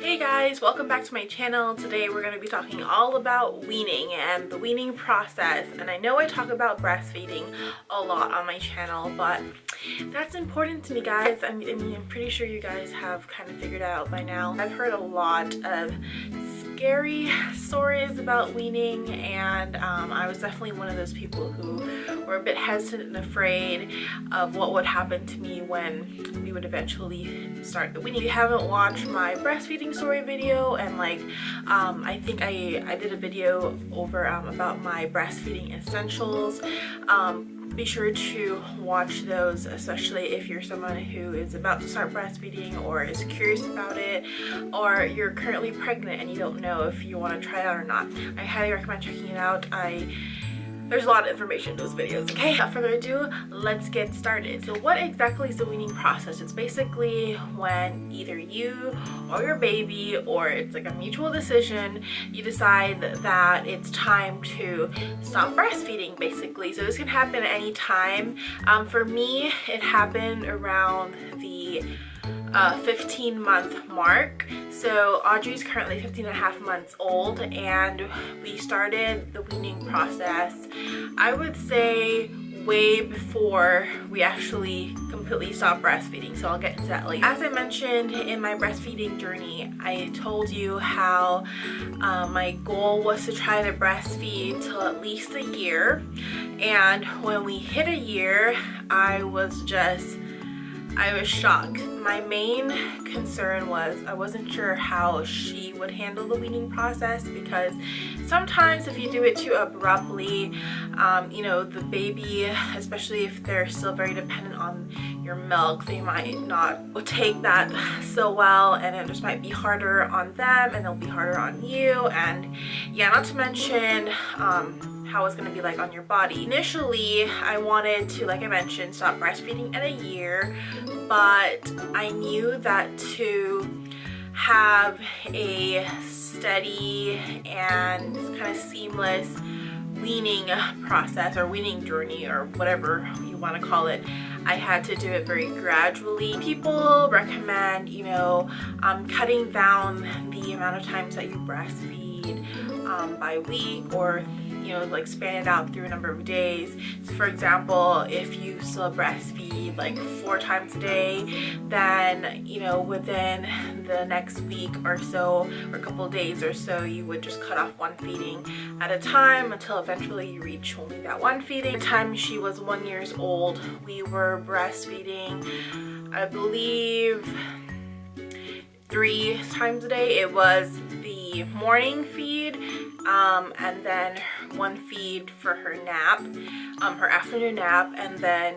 Hey guys, welcome back to my channel. Today we're going to be talking all about weaning and the weaning process. And I know I talk about breastfeeding a lot on my channel, but that's important to me, guys. I mean, I'm pretty sure you guys have kind of figured it out by now. I've heard a lot of scary stories about weaning, and I was definitely one of those people who were a bit hesitant and afraid of what would happen to me when we would eventually start the weaning. If you haven't watched my breastfeeding story video, and I think I did a video over about my breastfeeding essentials, be sure to watch those, especially if you're someone who is about to start breastfeeding or is curious about it, or you're currently pregnant and you don't know if you want to try it out or not. I highly recommend checking it out. There's a lot of information in those videos, okay? Without further ado, let's get started. So what exactly is the weaning process? It's basically when either you or your baby, or it's like a mutual decision, you decide that it's time to stop breastfeeding, basically. So this can happen at any time. For me, it happened around the 15-month mark. So Audrey's currently 15 and a half months old, and we started the weaning process, I would say, way before we actually completely stopped breastfeeding. So I'll get into that later. As I mentioned in my breastfeeding journey, I told you how my goal was to try to breastfeed till at least a year, and when we hit a year, I was shocked. My main concern was I wasn't sure how she would handle the weaning process, because sometimes if you do it too abruptly, you know, the baby, especially if they're still very dependent on your milk, they might not take that so well, and it just might be harder on them, and it'll be harder on you, and yeah, not to mention how it's going to be like on your body. Initially, I wanted to, like I mentioned, stop breastfeeding at a year, but I knew that to have a steady and kind of seamless weaning process, or weaning journey, or whatever you want to call it, I had to do it very gradually. People recommend, you know, cutting down the amount of times that you breastfeed by week, or you know, like span it out through a number of days. So for example, if you still breastfeed like 4 times a day, then, you know, within the next week or so, or a couple of days or so, you would just cut off one feeding at a time until eventually you reach only that one feeding. By the time she was 1 year old, we were breastfeeding, I believe, 3 times a day. It was the morning feed, and then 1 feed for her nap, her afternoon nap, and then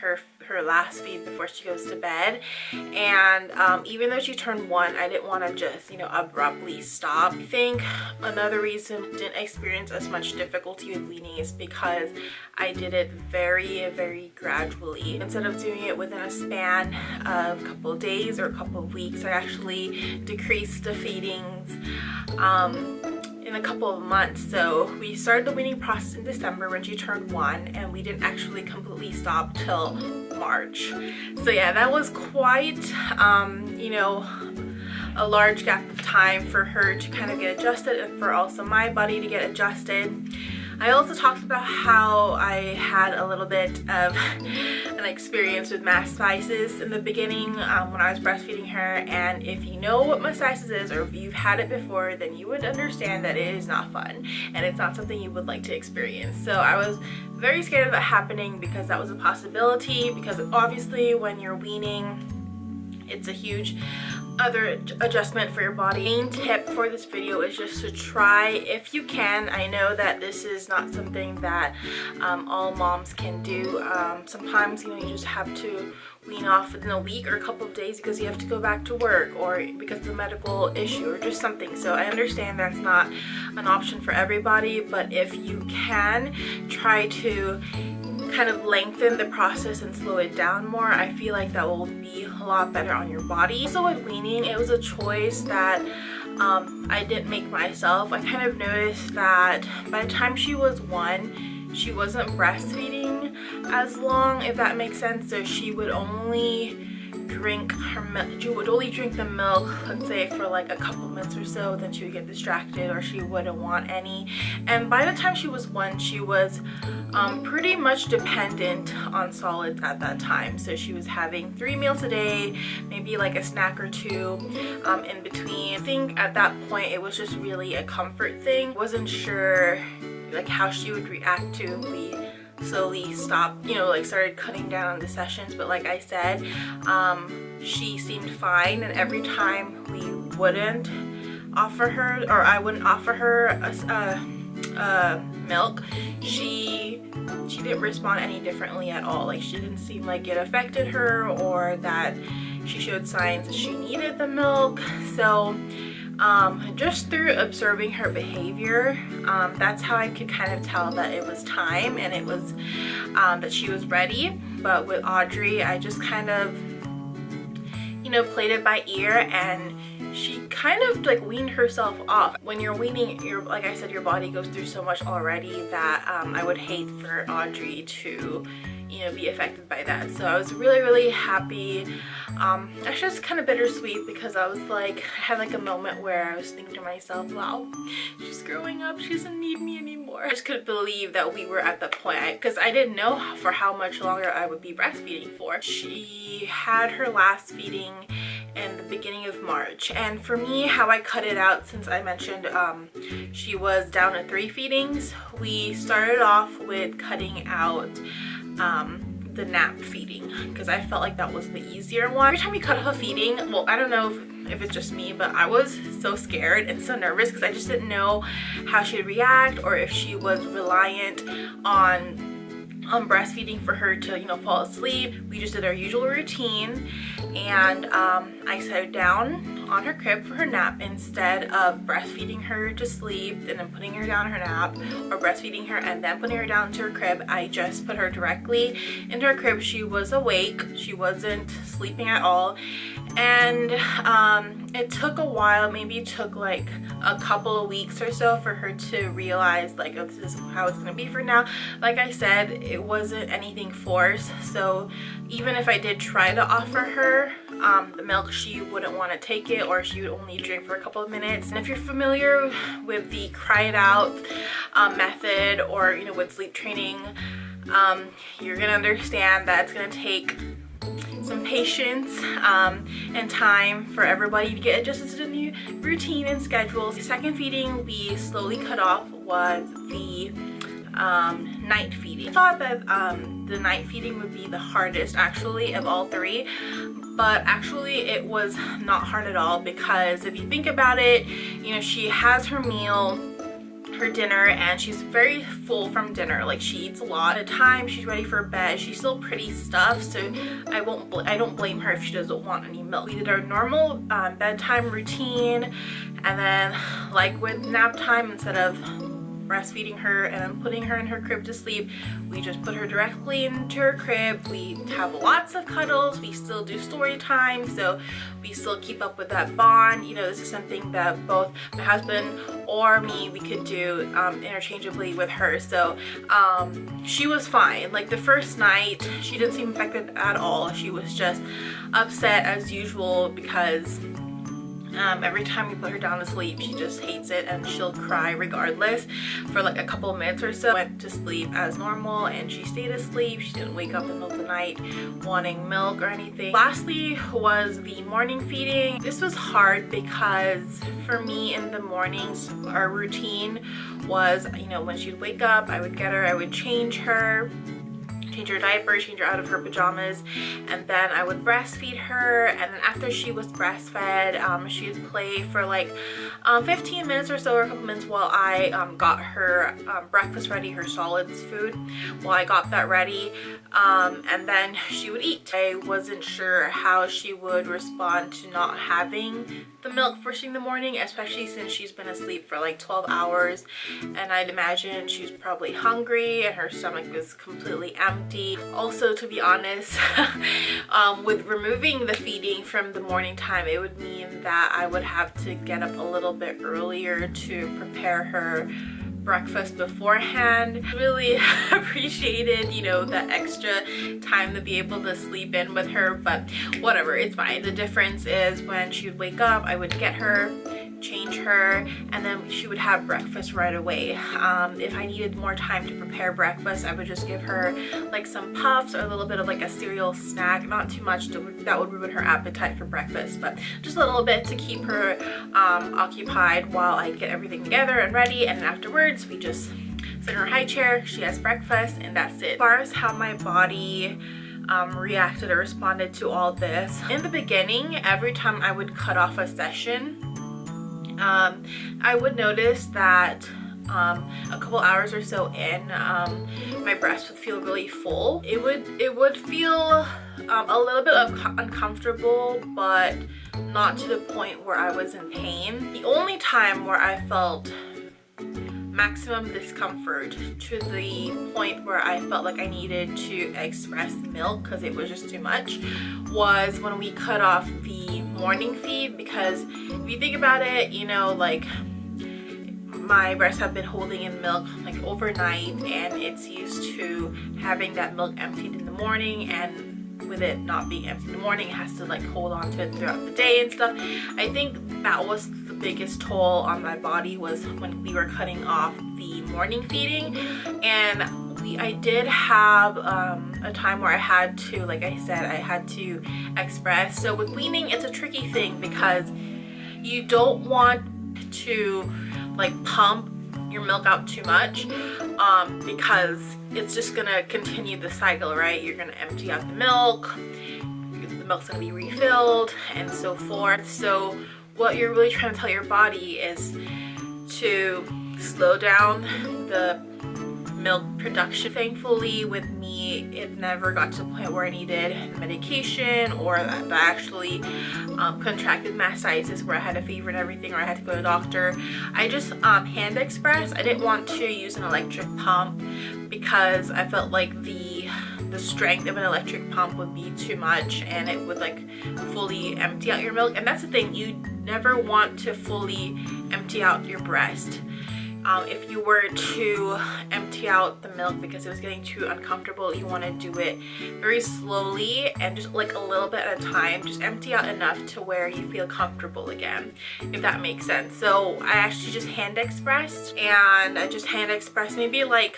her last feed before she goes to bed. And even though she turned 1, I didn't want to just, you know, abruptly stop. I think another reason I didn't experience as much difficulty with weaning is because I did it very, very gradually. Instead of doing it within a span of a couple of days or a couple of weeks, I actually decreased the feedings in a couple of months. So we started the weaning process in December when she turned 1, and we didn't actually completely stop till March. So yeah, that was quite you know, a large gap of time for her to kind of get adjusted, and for also my body to get adjusted. I also talked about how I had a little bit of an experience with mastitis in the beginning when I was breastfeeding her, and if you know what mastitis is, or if you've had it before, then you would understand that it is not fun, and it's not something you would like to experience. So I was very scared of that happening, because that was a possibility, because obviously when you're weaning, it's a huge other adjustment for your body. Main tip for this video is just to try, if you can. I know that this is not something that all moms can do. Sometimes, you know, you just have to wean off within a week or a couple of days because you have to go back to work, or because of a medical issue, or just something. So I understand that's not an option for everybody, but if you can, try to kind of lengthen the process and slow it down more. I feel like that will be a lot better on your body. So with weaning, it was a choice that I didn't make myself. I kind of noticed that by the time she was 1, she wasn't breastfeeding as long, if that makes sense. So she would only drink her milk. She would only drink the milk, let's say for like a couple minutes or so, then she would get distracted or she wouldn't want any. And by the time she was 1, she was pretty much dependent on solids at that time. So she was having 3 meals a day, maybe like a snack or 2 in between. I think at that point it was just really a comfort thing. Wasn't sure like how she would react to we slowly stopped, you know, like started cutting down on the sessions. But like I said, she seemed fine, and every time we wouldn't offer her, or I wouldn't offer her milk, she didn't respond any differently at all. Like she didn't seem like it affected her or that she showed signs that she needed the milk. So just through observing her behavior, that's how I could kind of tell that it was time and it was that she was ready. But with Audrey, I just kind of, you know, played it by ear, and she kind of like weaned herself off. When you're weaning, like I said, your body goes through so much already that I would hate for Audrey to, you know, be affected by that. So I was really happy. Actually, it's kind of bittersweet because I was like, I had like a moment where I was thinking to myself, wow, she's growing up, she doesn't need me anymore. I just couldn't believe that we were at that point, because I didn't know for how much longer I would be breastfeeding for. She had her last feeding in the beginning of March, and for me, how I cut it out, since I mentioned she was down to 3 feedings, we started off with cutting out the nap feeding, because I felt like that was the easier one. Every time we cut off a feeding, well, I don't know if it's just me, but I was so scared and so nervous because I just didn't know how she'd react, or if she was reliant on breastfeeding for her to, you know, fall asleep. We just did our usual routine, and I set her down on her crib for her nap instead of breastfeeding her to sleep and then putting her down her nap, or breastfeeding her and then putting her down into her crib. I just put her directly into her crib. She was awake, she wasn't sleeping at all, and it took a while. Maybe it took like a couple of weeks or so for her to realize like, oh, this is how it's gonna be for now. Like I said, it wasn't anything forced, so even if I did try to offer her the milk, she wouldn't want to take it, or she would only drink for a couple of minutes. And if you're familiar with the cry it out method, or, you know, with sleep training, you're gonna understand that it's gonna take some patience and time for everybody to get adjusted to the new routine and schedule. The second feeding we slowly cut off was the night feeding. I thought that the night feeding would be the hardest actually of all 3, but actually it was not hard at all, because if you think about it, you know, she has her meal, her dinner, and she's very full from dinner. Like she eats a lot. At the time she's ready for bed, she's still pretty stuffed, so I don't blame her if she doesn't want any milk. We did our normal bedtime routine, and then like with nap time, instead of breastfeeding her and then putting her in her crib to sleep, we just put her directly into her crib. We have lots of cuddles, we still do story time, so we still keep up with that bond. You know, this is something that both my husband or me, we could do interchangeably with her. So she was fine. Like the first night, she didn't seem affected at all. She was just upset as usual because every time we put her down to sleep, she just hates it and she'll cry regardless for like a couple of minutes or so. Went to sleep as normal and she stayed asleep. She didn't wake up in the middle of the night wanting milk or anything. Lastly was the morning feeding. This was hard because for me in the mornings, our routine was, you know, when she'd wake up, I would get her, I would change her diaper, change her out of her pajamas, and then I would breastfeed her. And then after she was breastfed, she'd play for like 15 minutes or so, or a couple minutes, while I got her breakfast ready, her solids food, while I got that ready, and then she would eat. I wasn't sure how she would respond to not having the milk first thing in the morning, especially since she's been asleep for like 12 hours, and I'd imagine she's probably hungry and her stomach was completely empty. Also, to be honest, with removing the feeding from the morning time, it would mean that I would have to get up a little bit earlier to prepare her breakfast beforehand. Really appreciated, you know, that extra time to be able to sleep in with her, but whatever, it's fine. The difference is when she would wake up, I would get her, change her, and then she would have breakfast right away. If I needed more time to prepare breakfast, I would just give her like some puffs or a little bit of like a cereal snack, not too much that would ruin her appetite for breakfast, but just a little bit to keep her occupied while I get everything together and ready. And then afterwards we just sit in her high chair, she has breakfast, and that's it. As far as how my body reacted or responded to all this, in the beginning, every time I would cut off a session, I would notice that a couple hours or so in, my breast would feel really full. It would feel a little bit uncomfortable, but not to the point where I was in pain. The only time where I felt maximum discomfort to the point where I felt like I needed to express milk because it was just too much was when we cut off the morning feed, because if you think about it, you know, like my breasts have been holding in milk like overnight, and it's used to having that milk emptied in the morning, and with it not being empty in the morning, it has to like hold on to it throughout the day and stuff. I think that was the biggest toll on my body, was when we were cutting off the morning feeding. And I did have a time where I had to, like I said, I had to express. So with weaning, it's a tricky thing because you don't want to like pump your milk out too much, because it's just gonna continue the cycle, right? You're gonna empty out the milk, the milk's gonna be refilled, and so forth. So what you're really trying to tell your body is to slow down the milk production. Thankfully with me, it never got to the point where I needed medication or that I actually contracted mastitis where I had a fever and everything, or I had to go to the doctor. I just hand express. I didn't want to use an electric pump because I felt like the strength of an electric pump would be too much and it would like fully empty out your milk. And that's the thing, you never want to fully empty out your breast. If you were to empty out the milk because it was getting too uncomfortable, you want to do it very slowly and just like a little bit at a time. Just empty out enough to where you feel comfortable again, if that makes sense. So I actually just hand expressed, and I just hand expressed maybe like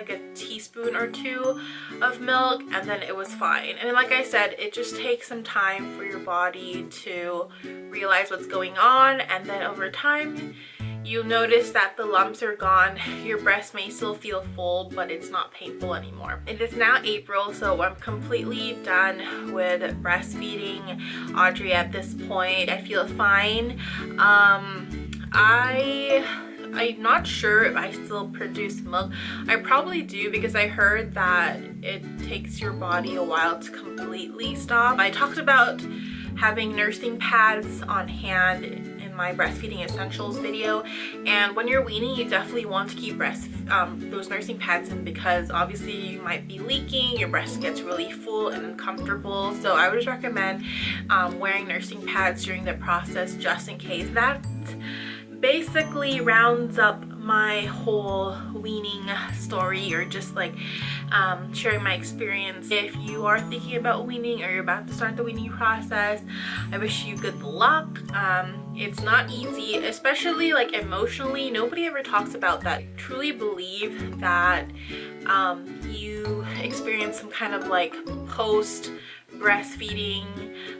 a teaspoon or two of milk, and then it was fine. And like I said, it just takes some time for your body to realize what's going on, and then over time you'll notice that the lumps are gone. Your breast may still feel full, but it's not painful anymore. It is now April, so I'm completely done with breastfeeding Audrey at this point. I feel fine. I'm not sure if I still produce milk. I probably do, because I heard that it takes your body a while to completely stop. I talked about having nursing pads on hand in my breastfeeding essentials video, and when you're weaning, you definitely want to keep those nursing pads in, because obviously you might be leaking, your breast gets really full and uncomfortable. So I would just recommend wearing nursing pads during the process, just in case. That basically rounds up my whole weaning story, or just like sharing my experience. If you are thinking about weaning or you're about to start the weaning process, I wish you good luck. It's not easy, especially like emotionally. Nobody ever talks about that. I truly believe that you experience some kind of like post breastfeeding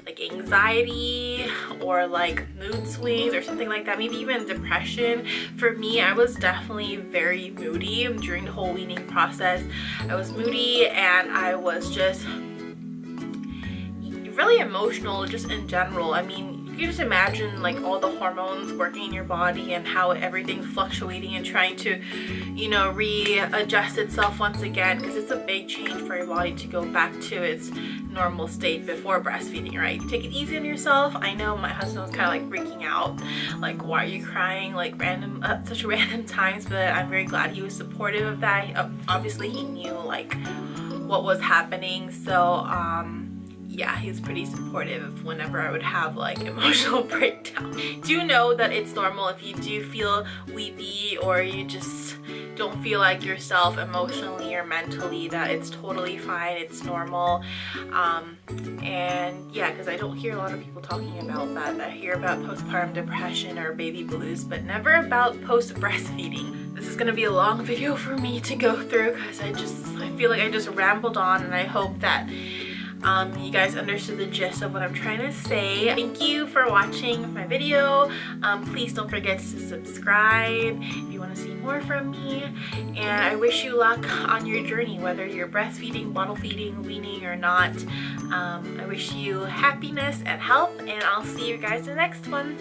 like anxiety or like mood swings or something like that, maybe even depression. For me, I was definitely very moody during the whole weaning process. I was moody and I was just really emotional just in general. I mean, you can just imagine like all the hormones working in your body and how everything's fluctuating and trying to, you know, readjust itself once again, because it's a big change for your body to go back to its normal state before breastfeeding, right? Take it easy on yourself. I know my husband was kind of like freaking out, like, why are you crying like such random times, but I'm very glad he was supportive of that. Obviously he knew like what was happening, so yeah, he's pretty supportive whenever I would have like emotional breakdown. Do know that it's normal if you do feel weepy or you just don't feel like yourself emotionally or mentally, that it's totally fine, it's normal. And yeah, because I don't hear a lot of people talking about that. I hear about postpartum depression or baby blues, but never about post breastfeeding. This is gonna be a long video for me to go through because I feel like I just rambled on, and I hope that you guys understood the gist of what I'm trying to say. Thank you for watching my video. Please don't forget to subscribe if you want to see more from me, and I wish you luck on your journey, whether you're breastfeeding, bottle feeding, weaning or not. I wish you happiness and health, and I'll see you guys in the next one.